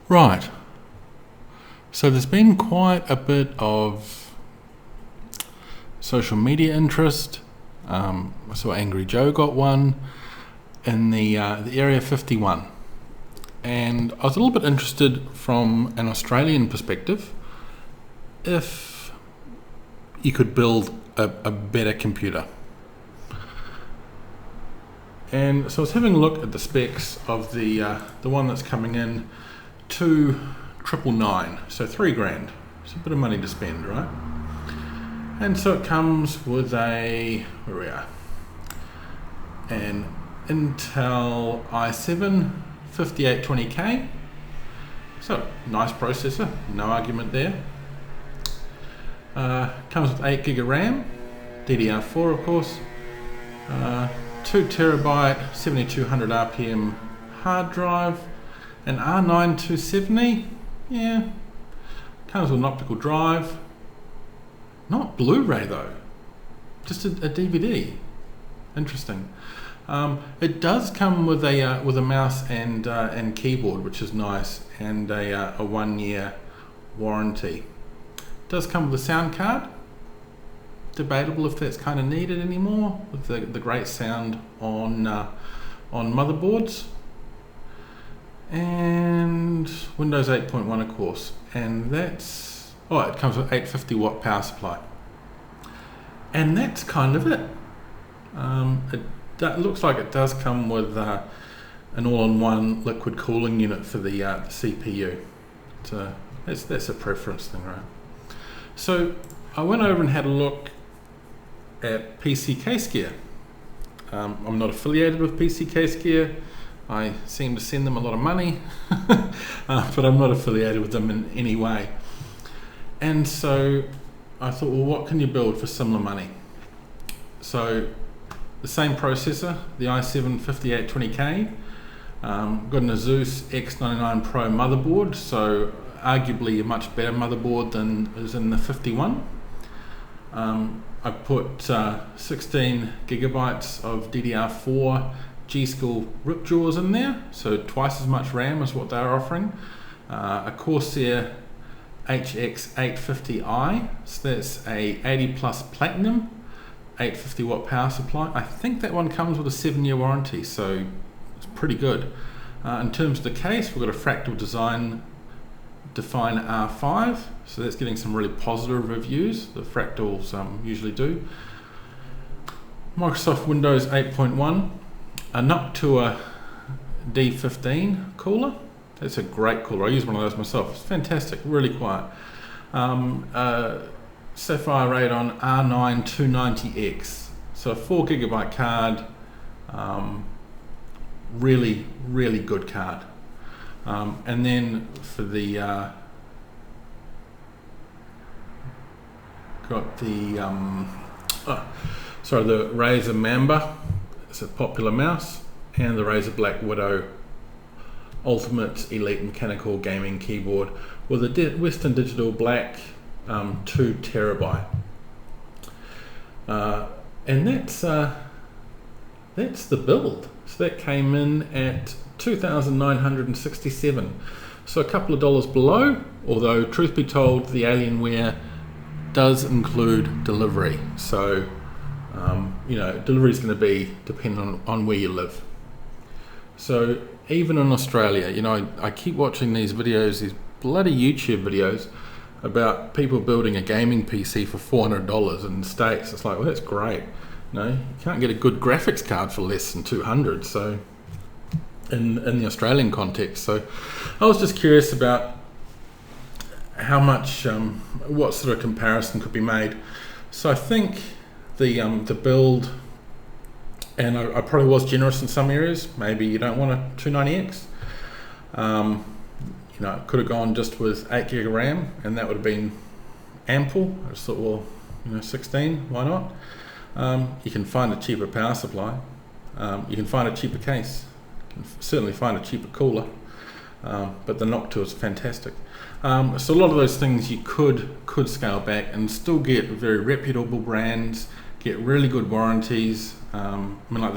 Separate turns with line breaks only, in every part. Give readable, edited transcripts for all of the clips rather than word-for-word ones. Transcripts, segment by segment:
Right, so there's been quite a bit of social media interest. I saw Angry Joe got one in the Area 51, and I was a little bit interested from an Australian perspective if you could build a better computer. And so I was having a look at the specs of the one that's coming in 2,999, so $3,000. It's a bit of money to spend, right? And so it comes with an Intel i7 5820K. So nice processor, no argument there. Comes with 8 gig of RAM, DDR4 of course. 2 terabyte 7200 RPM hard drive, an R9 270, comes with an optical drive, not Blu-ray though, just a DVD. Interesting. It does come with a mouse and keyboard, which is nice, and a 1-year warranty. It does come with a sound card. Debatable if that's kind of needed anymore with the great sound on motherboards, and Windows 8.1 of course, and it comes with 850 watt power supply, and that's kind of it. It looks like it does come with an all-in-one liquid cooling unit for the CPU. So that's a preference thing, right? So I went over and had a look at PCK-Skier. I'm not affiliated with PCK-Skier. I seem to send them a lot of money, but I'm not affiliated with them in any way. And so I thought, well, what can you build for similar money? So the same processor, the i7 5820K, got an Asus X99 Pro motherboard, so arguably a much better motherboard than is in the 51. I put 16 gigabytes of DDR4 G-Skill ripjaws in there, so twice as much RAM as what they're offering. A Corsair HX850i, so that's a 80 plus platinum, 850 watt power supply. I think that one comes with a 7-year warranty, so it's pretty good. In terms of the case, we've got a Fractal Define R5, so that's getting some really positive reviews. The Fractals usually do. Microsoft Windows 8.1, a Noctua D15 cooler. That's a great cooler. I use one of those myself. It's fantastic, really quiet. Sapphire Radeon R9 290X, so a 4 gigabyte card. Really, really good card. And then for the the Razer Mamba. It's a popular mouse, and the Razer Black Widow Ultimate Elite Mechanical Gaming Keyboard with a Western Digital Black 2 terabyte. And that's the build. So that came in at $2,967, so a couple of dollars below, although truth be told the Alienware does include delivery, so delivery is going to be dependent on where you live. So even in Australia, I keep watching these videos, these bloody YouTube videos about people building a gaming PC for $400 in the States. It's like, well, that's great. You can't get a good graphics card for less than $200. So in the Australian context, so I was just curious about how much, what sort of comparison could be made. So I think the build, and I probably was generous in some areas. Maybe you don't want a 290X. It could have gone just with 8 gig of RAM, and that would have been ample. I just thought, well, 16, why not? You can find a cheaper power supply. You can find a cheaper case. You can certainly find a cheaper cooler. But the Noctua is fantastic. So a lot of those things you could scale back and still get very reputable brands, get really good warranties. Like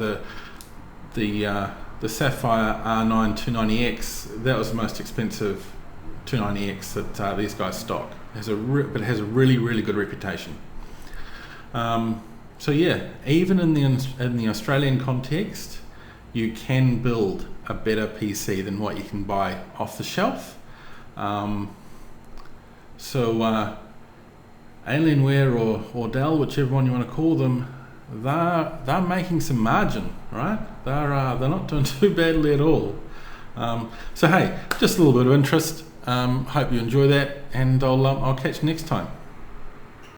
the Sapphire R9 290X, that was the most expensive 290X that these guys stock. But it has a really, really good reputation. So yeah, even in the Australian context, you can build a better PC than what you can buy off the shelf. Alienware or Dell, whichever one you want to call them, they're making some margin, right? They're not doing too badly at all. So hey, just a little bit of interest. Hope you enjoy that, and I'll catch you next time.